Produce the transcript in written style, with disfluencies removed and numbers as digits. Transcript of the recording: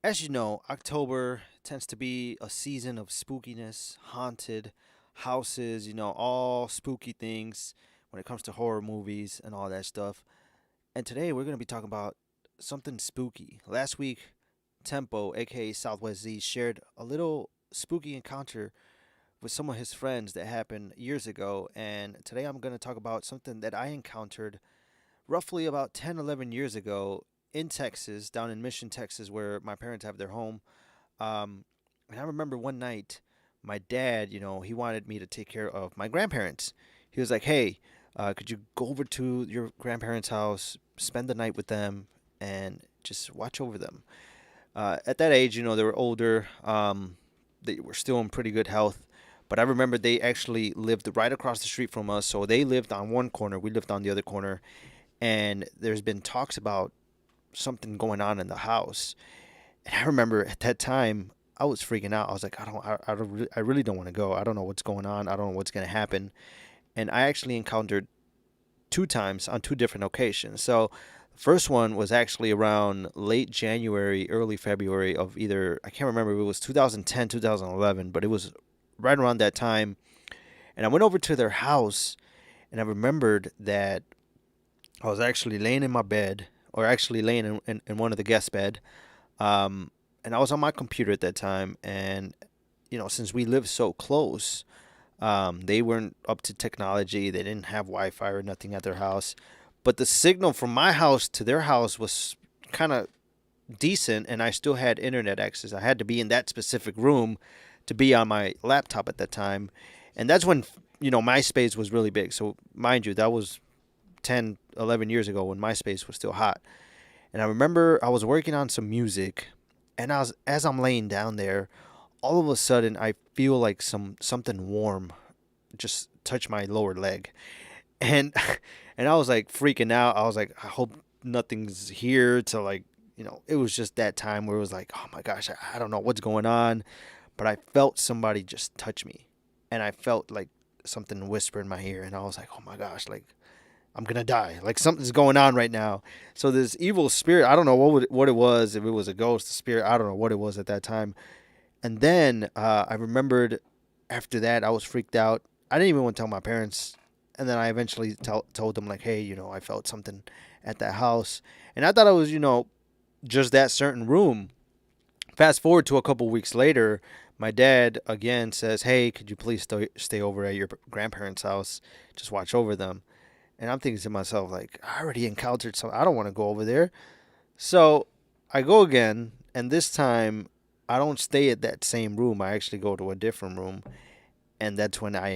As you know, October tends to be a season of spookiness, haunted houses, all spooky things when it comes to horror movies and all that stuff. And today we're going to be talking about something spooky. Last week, Tempo, aka SwZee, shared a little spooky encounter with some of his friends that happened years ago. And today I'm going to talk about something that I encountered roughly about 10, 11 years ago in Texas, down in Mission, Texas, where my parents have their home. Um, and I remember one night, my dad, he wanted me to take care of my grandparents. He was like, "Hey, could you go over to your grandparents' house, spend the night with them, and just watch over them?" At that age, they were older. They were still in pretty good health. But I remember they actually lived right across the street from us. So they lived on one corner, we lived on the other corner. And there's been talks about something going on in the house. And I remember at that time, I was freaking out. I was like, I really don't want to go. I don't know what's going on. I don't know what's going to happen. And I actually encountered two times on two different occasions. So the first one was actually around late January, early February of either, I can't remember if it was 2010, 2011, but it was right around that time. And I went over to their house and I remembered that I was actually laying in my bed, or actually laying in one of the guest bed. And I was on my computer at that time. And, since we lived so close, they weren't up to technology. They didn't have Wi Fi or nothing at their house. But the signal from my house to their house was kind of decent, and I still had internet access. I had to be in that specific room to be on my laptop at that time. And that's when, MySpace was really big. So, mind you, that was 10, 11 years ago when MySpace was still hot. And I remember I was working on some music, and as I'm laying down there, all of a sudden I feel like something warm just touch my lower leg. And and I was like freaking out. I was like, I hope nothing's here to, like, it was just that time where it was like, oh my gosh, I don't know what's going on, but I felt somebody just touch me, and I felt like something whisper in my ear, and I was like, oh my gosh, like I'm gonna die. Like something's going on right now. So this evil spirit, I don't know what it was. If it was a ghost, a spirit, I don't know what it was at that time. And then I remembered after that I was freaked out. I didn't even want to tell my parents. And then I eventually told them, like, hey, I felt something at that house, and I thought it was just that certain room. Fast forward to a couple weeks later, my dad again says, hey, could you please stay over at your grandparents' house, just watch over them. And I'm thinking to myself, like, I already encountered some. I don't want to go over there. So I go again, and this time I don't stay at that same room. I actually go to a different room, and that's when I